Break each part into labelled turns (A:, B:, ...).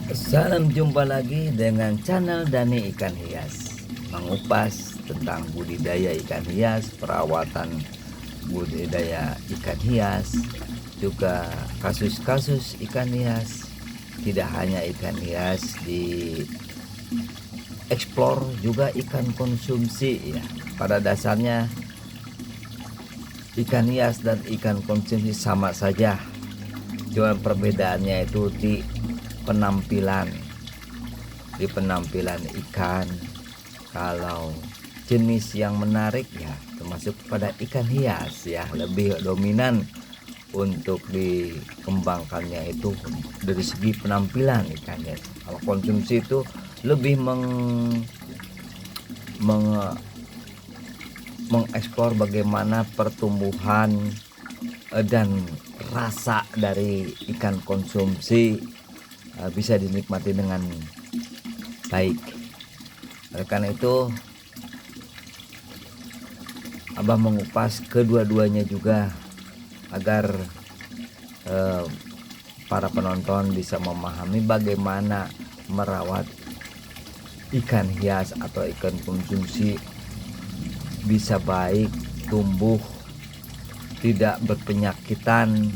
A: Salam jumpa lagi dengan channel Dani Ikan Hias, mengupas tentang budidaya ikan hias, perawatan budidaya ikan hias, juga kasus-kasus ikan hias. Tidak hanya ikan hias di explore, juga ikan konsumsi ya. Pada dasarnya ikan hias dan ikan konsumsi sama saja, cuma perbedaannya itu penampilan di penampilan ikan. Kalau jenis yang menarik ya termasuk pada ikan hias ya, lebih dominan untuk dikembangkannya itu dari segi penampilan ikannya. Kalau konsumsi itu lebih mengeksplor bagaimana pertumbuhan dan rasa dari ikan konsumsi bisa dinikmati dengan baik. Oleh karena itu Abah mengupas kedua-duanya juga agar para penonton bisa memahami bagaimana merawat ikan hias atau ikan konsumsi bisa baik, tumbuh, tidak berpenyakitan.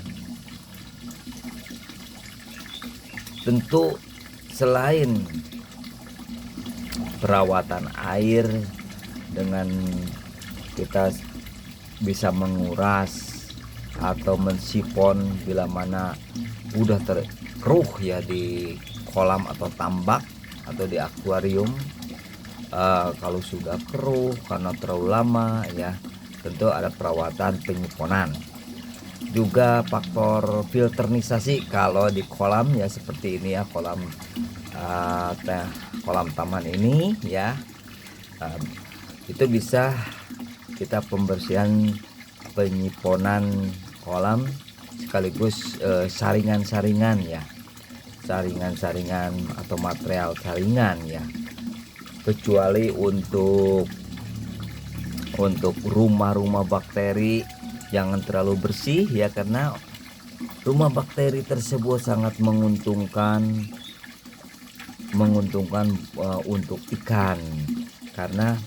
A: Tentu selain perawatan air dengan kita bisa menguras atau mensipon bila mana udah terkeruh ya di kolam atau tambak atau di akuarium. Kalau sudah keruh karena terlalu lama ya, tentu ada perawatan penyiponan. Juga faktor filterisasi kalau di kolam ya, seperti ini ya, kolam taman ini ya, itu bisa kita pembersihan penyiponan kolam sekaligus saringan-saringan ya, saringan-saringan atau material saringan ya, kecuali untuk rumah-rumah bakteri jangan terlalu bersih ya, karena rumah bakteri tersebut sangat menguntungkan untuk ikan, karena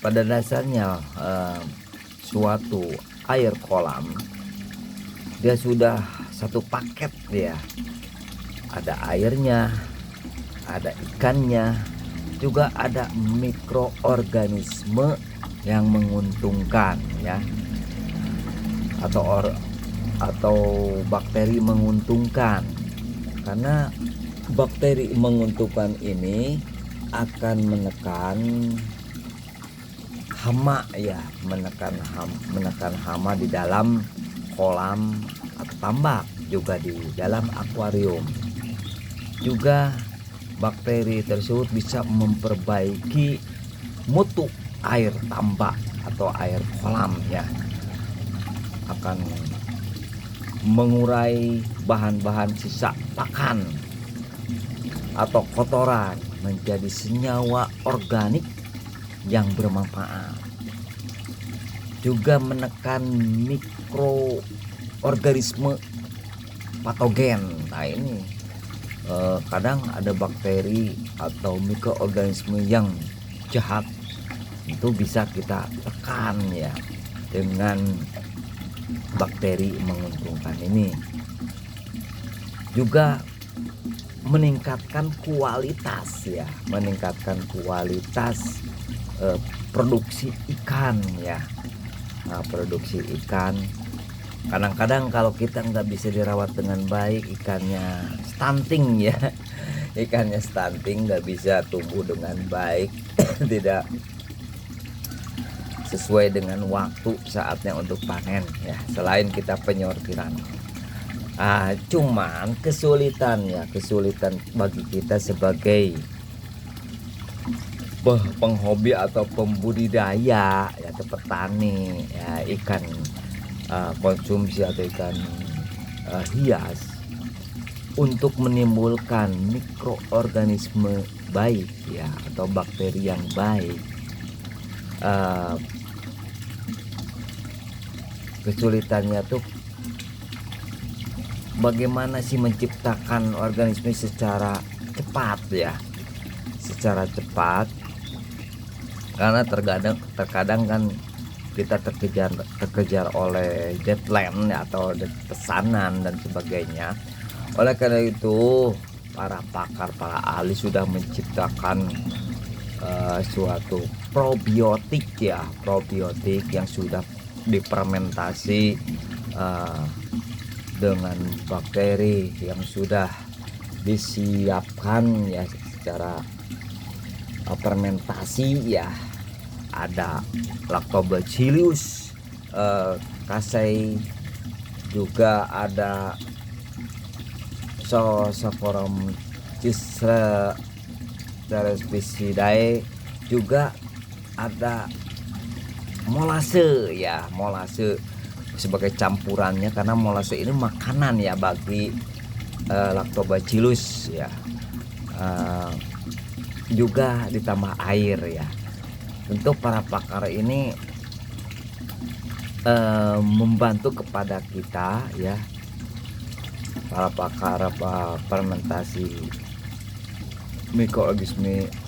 A: pada dasarnya suatu air kolam dia sudah satu paket ya, ada airnya, ada ikannya, juga ada mikroorganisme yang menguntungkan ya, atau bakteri menguntungkan. Karena bakteri menguntungkan ini akan menekan hama ya, menekan hama di dalam kolam atau tambak, juga di dalam akuarium. Juga bakteri tersebut bisa memperbaiki mutu air tambak atau air kolam ya, akan mengurai bahan-bahan sisa pakan atau kotoran menjadi senyawa organik yang bermanfaat. Juga menekan mikroorganisme patogen. Nah ini kadang ada bakteri atau mikroorganisme yang jahat, itu bisa kita tekan ya dengan bakteri menguntungkan ini. Juga meningkatkan kualitas ya, produksi ikan ya. Nah, produksi ikan kadang-kadang kalau kita nggak bisa dirawat dengan baik, ikannya stunting ya, ikannya stunting, nggak bisa tumbuh dengan baik tidak sesuai dengan waktu saatnya untuk panen ya, selain kita penyortiran. Cuman kesulitan bagi kita sebagai penghobi atau pembudidaya ya, atau petani ya, ikan konsumsi atau ikan hias, untuk menimbulkan mikroorganisme baik ya, atau bakteri yang baik. Kesulitannya tuh bagaimana sih menciptakan organisme secara cepat ya, secara cepat, karena terkadang kan kita terkejar oleh deadline atau pesanan dan sebagainya. Oleh karena itu para pakar, para ahli sudah menciptakan suatu probiotik ya, probiotik yang sudah difermentasi dengan bakteri yang sudah disiapkan ya secara fermentasi ya. Ada Lactobacillus casei, juga ada Saccharomyces cerevisidae, juga ada molase ya, molase sebagai campurannya, karena molase ini makanan ya bagi Lactobacillus ya. Juga ditambah air ya. Tentu para pakar ini membantu kepada kita ya, para pakar fermentasi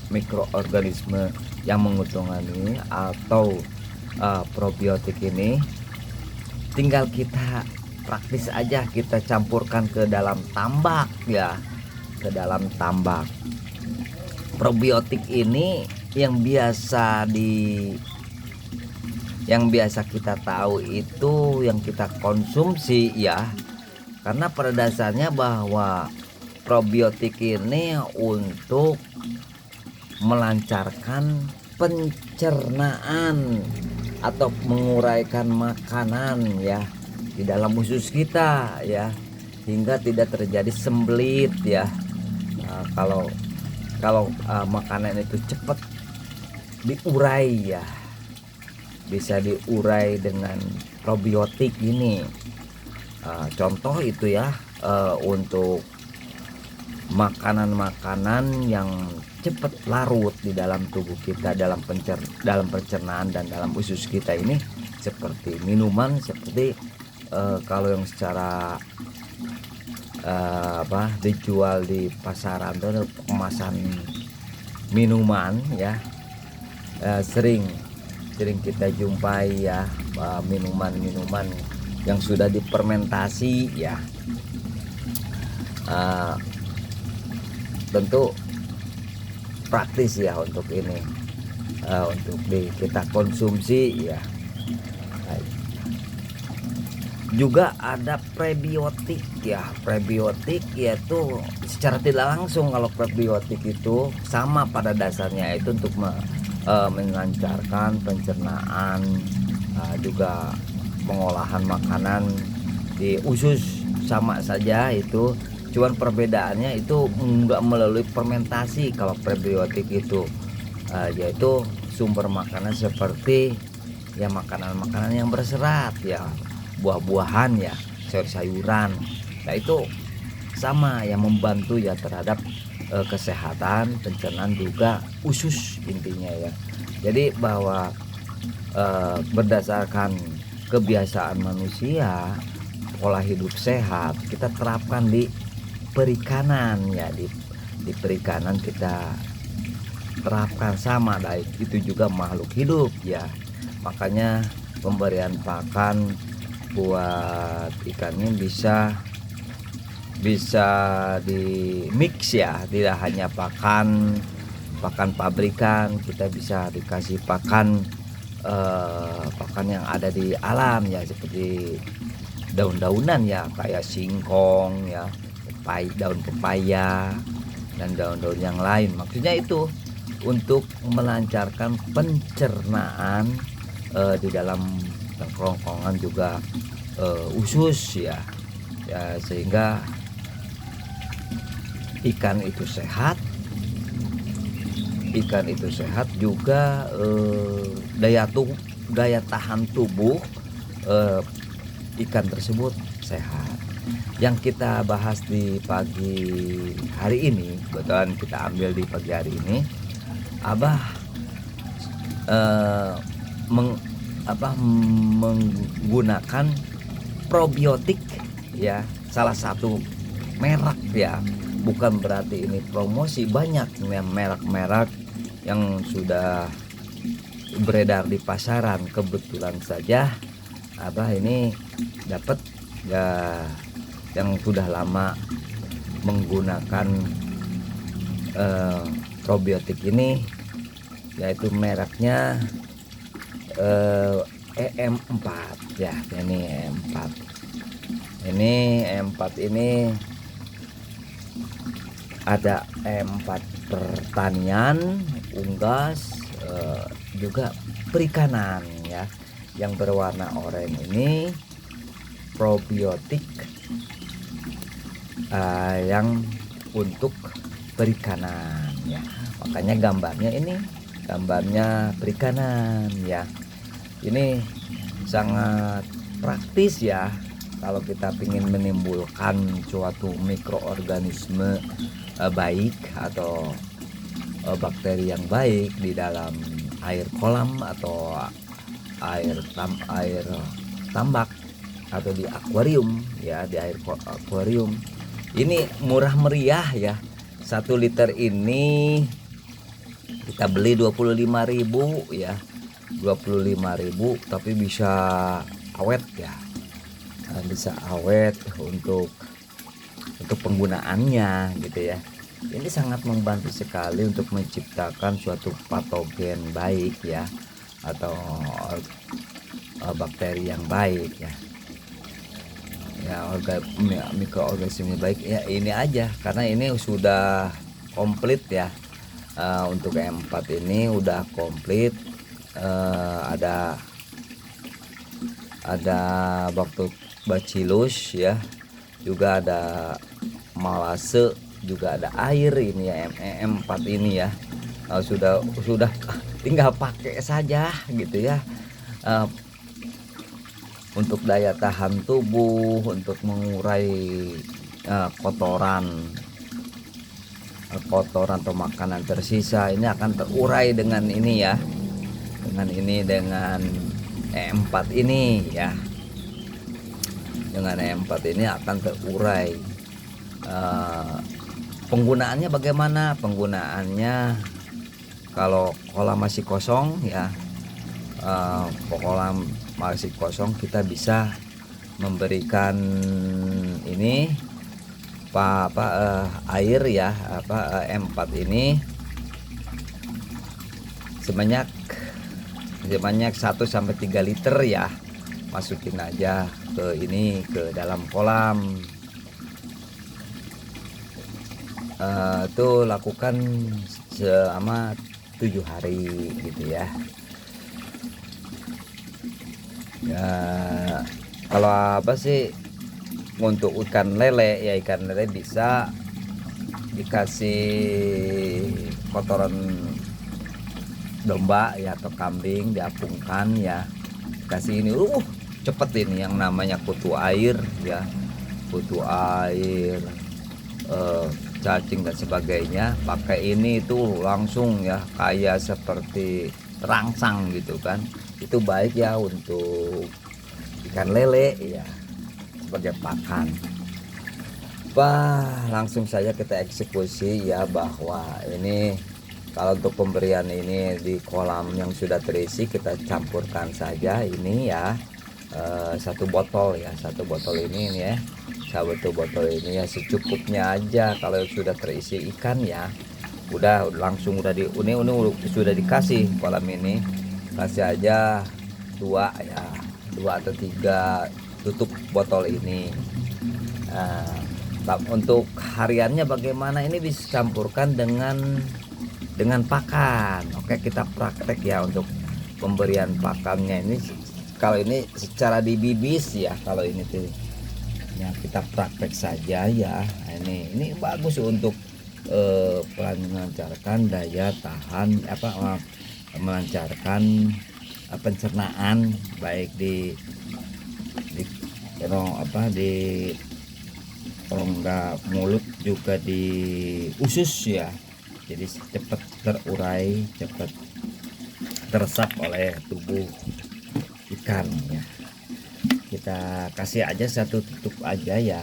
A: mikroorganisme yang menguntungkan ini atau probiotik ini. Tinggal kita praktis aja, kita campurkan ke dalam tambak ya, ke dalam tambak. Probiotik ini yang biasa kita tahu itu yang kita konsumsi ya, karena pada dasarnya bahwa probiotik ini untuk melancarkan pencernaan atau menguraikan makanan ya di dalam usus kita ya, hingga tidak terjadi sembelit ya. Kalau makanan itu cepat diurai ya, bisa diurai dengan probiotik ini. Contoh itu ya, untuk makanan-makanan yang cepat larut di dalam tubuh kita, dalam pencernaan dan dalam usus kita ini, seperti minuman, seperti kalau yang secara dijual di pasaran itu kemasan minuman ya, sering kita jumpai ya, minuman yang sudah difermentasi ya. Tentu praktis ya untuk ini, untuk kita konsumsi ya. Juga ada prebiotik ya. Prebiotik yaitu secara tidak langsung, kalau prebiotik itu sama pada dasarnya itu untuk melancarkan pencernaan, juga pengolahan makanan di usus, sama saja itu. Cuman perbedaannya itu enggak melalui fermentasi. Kalau prebiotik itu yaitu sumber makanan seperti ya makanan-makanan yang berserat ya, buah-buahan ya, sayur-sayuran. Nah itu sama yang membantu ya terhadap kesehatan, pencernaan, juga usus intinya ya. Jadi bahwa berdasarkan kebiasaan manusia, pola hidup sehat kita terapkan di perikanan ya, di perikanan kita terapkan sama, baik itu juga makhluk hidup ya. Makanya pemberian pakan buat ikannya bisa di mix ya, tidak hanya pakan pabrikan, kita bisa dikasih pakan yang ada di alam ya, seperti daun-daunan ya, kayak singkong ya, daun pepaya dan daun-daun yang lain. Maksudnya itu untuk melancarkan pencernaan di dalam kerongkongan juga usus ya, sehingga ikan itu sehat, juga daya tahan tubuh ikan tersebut sehat. Yang kita bahas di pagi hari ini, kebetulan kita ambil di pagi hari ini, Abah menggunakan probiotik ya salah satu merek ya, bukan berarti ini promosi. Banyak merek-merek yang sudah beredar di pasaran. Kebetulan saja Abah ini dapat ya yang sudah lama menggunakan probiotik ini, yaitu mereknya EM4 ya. Ini EM4 ini ada EM4 pertanian, unggas, juga perikanan ya. Yang berwarna oranye ini probiotik yang untuk perikanan ya. Makanya gambarnya perikanan ya. Ini sangat praktis ya kalau kita ingin menimbulkan suatu mikroorganisme baik atau bakteri yang baik di dalam air kolam atau air tambak atau di akuarium ya, di air akuarium. Ini murah meriah ya. 1 liter ini kita beli 25.000 ya. 25.000 tapi bisa awet ya. Bisa awet untuk penggunaannya gitu ya. Ini sangat membantu sekali untuk menciptakan suatu patogen baik ya, atau bakteri yang baik ya. Mikroorganisme baik ya. Ini aja karena ini sudah komplit ya. Untuk E4 ini udah komplit. Ada bacillus ya, juga ada malase, juga ada air ini ya. E4 ini ya sudah tinggal pakai saja gitu ya. Untuk daya tahan tubuh, untuk mengurai kotoran atau makanan tersisa, ini akan terurai dengan ini ya, dengan E4 ini ya. Dengan E4 ini akan terurai. Penggunaannya bagaimana? Penggunaannya kalau kolam masih kosong ya, kolam masih kosong, kita bisa memberikan ini air ya, E4 ini sebanyak 1-3 liter ya. Masukin aja ke dalam kolam. Itu lakukan selama 7 hari gitu ya. Ya kalau untuk ikan lele ya, ikan lele bisa dikasih kotoran domba ya atau kambing, diapungkan ya, kasih ini cepet ini yang namanya kutu air ya, kutu air, cacing dan sebagainya. Pakai ini itu langsung ya, kayak seperti terangsang gitu kan. Itu baik ya untuk ikan lele ya, sebagai pakan. Langsung saja kita eksekusi ya, bahwa ini kalau untuk pemberian ini di kolam yang sudah terisi, kita campurkan saja ini ya, 1 botol ya, 1 botol ini ya, 1 botol ini ya secukupnya aja. Kalau sudah terisi ikan ya, udah langsung ini sudah dikasih kolam ini, kasih aja 2 ya, 2 atau 3 tutup botol ini. Untuk hariannya bagaimana, ini dicampurkan dengan pakan. Oke, kita praktek ya untuk pemberian pakannya ini. Kalau ini secara dibibis ya, kalau ini tuh ya kita praktek saja ya. Ini bagus untuk melancarkan daya tahan, melancarkan pencernaan, baik di rongga mulut, juga di usus ya. Jadi cepat terurai, cepat teresap oleh tubuh ikan ya. Kita kasih aja 1 tutup aja ya,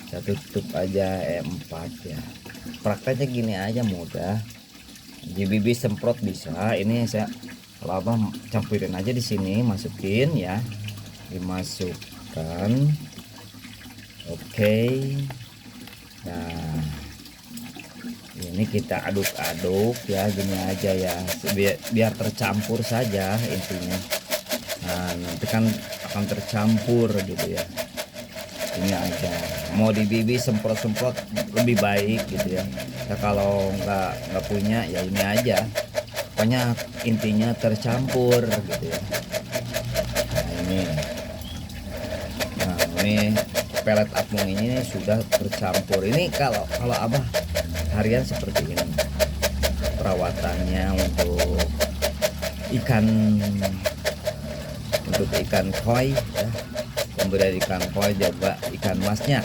A: Saya tutup aja E4 ya. Prakteknya gini aja, mudah. GBB semprot bisa. Ini saya kalau abah campurin aja di sini, masukin ya, dimasukkan. Oke. Nah, ini kita aduk-aduk ya, gini aja ya, biar tercampur saja intinya. Nah, nanti kan akan tercampur gitu ya. Ini aja, mau di bibi semprot-semprot lebih baik gitu ya. Nah, kalau nggak punya ya ini aja, pokoknya intinya tercampur gitu ya. Nah ini pelet apung ini sudah tercampur. Ini kalau abah harian seperti ini perawatannya untuk ikan koi ya, pemberian ikan koi, juga ikan masnya.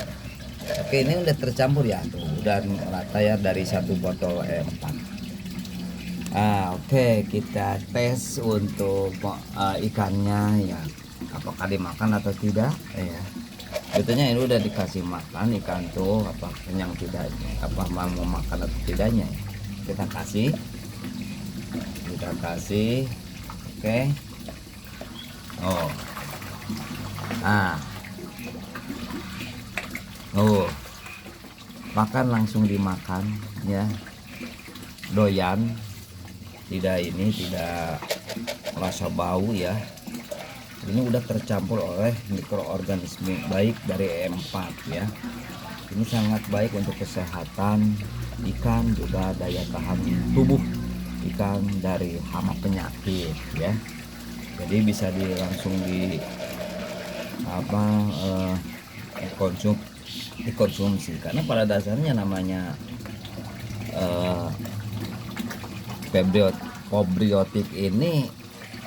A: Oke, ini udah tercampur ya tuh, udah rata ya dari satu botol E4. Oke, kita tes untuk ikannya ya, apakah dimakan atau tidak ya. Betulnya ini udah dikasih makan ikan tuh, apa kenyang tidaknya, apa mau makan atau tidaknya ya. Kita kasih. Oke. Makan langsung dimakan ya, doyan, tidak merasa bau ya. Ini udah tercampur oleh mikroorganisme baik dari E4 ya. Ini sangat baik untuk kesehatan ikan, juga daya tahan tubuh ikan dari hama penyakit ya. Jadi bisa langsung dikonsumsi, karena pada dasarnya namanya probiotik ini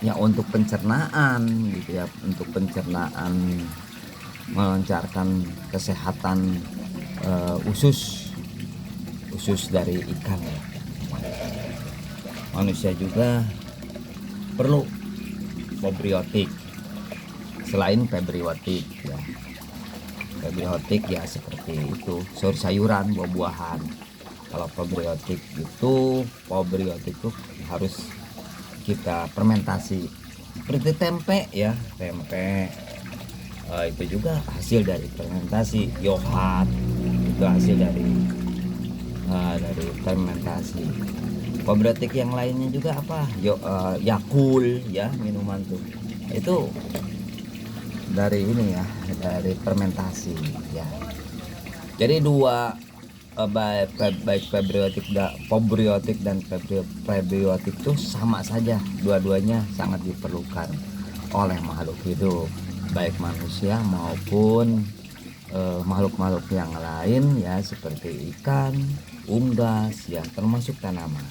A: ya untuk pencernaan gitu ya, untuk pencernaan, melancarkan kesehatan usus dari ikan ya. Manusia juga perlu probiotik selain prebiotik ya. Prebiotik ya seperti itu, sayur-sayuran, buah-buahan. Kalau probiotik itu harus kita fermentasi seperti tempe ya, itu juga hasil dari fermentasi. Yogurt itu hasil dari fermentasi. Probiotik yang lainnya juga apa, Yakult ya, minuman tuh itu dari ini ya, dari fermentasi ya. Jadi dua baik probiotik dan prebiotik itu sama saja, dua-duanya sangat diperlukan oleh makhluk hidup, baik manusia maupun makhluk-makhluk yang lain ya, seperti ikan, unggas ya, termasuk tanaman.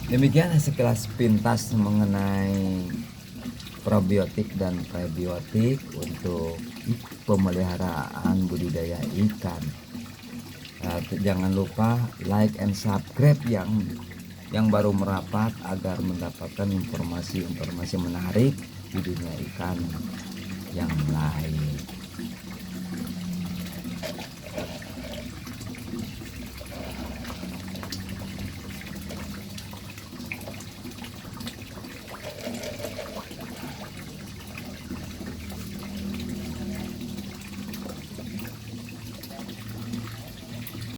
A: Demikian sekilas pintas mengenai probiotik dan prebiotik untuk pemeliharaan budidaya ikan. Jangan lupa like and subscribe yang baru merapat, agar mendapatkan informasi menarik di dunia ikan yang lain.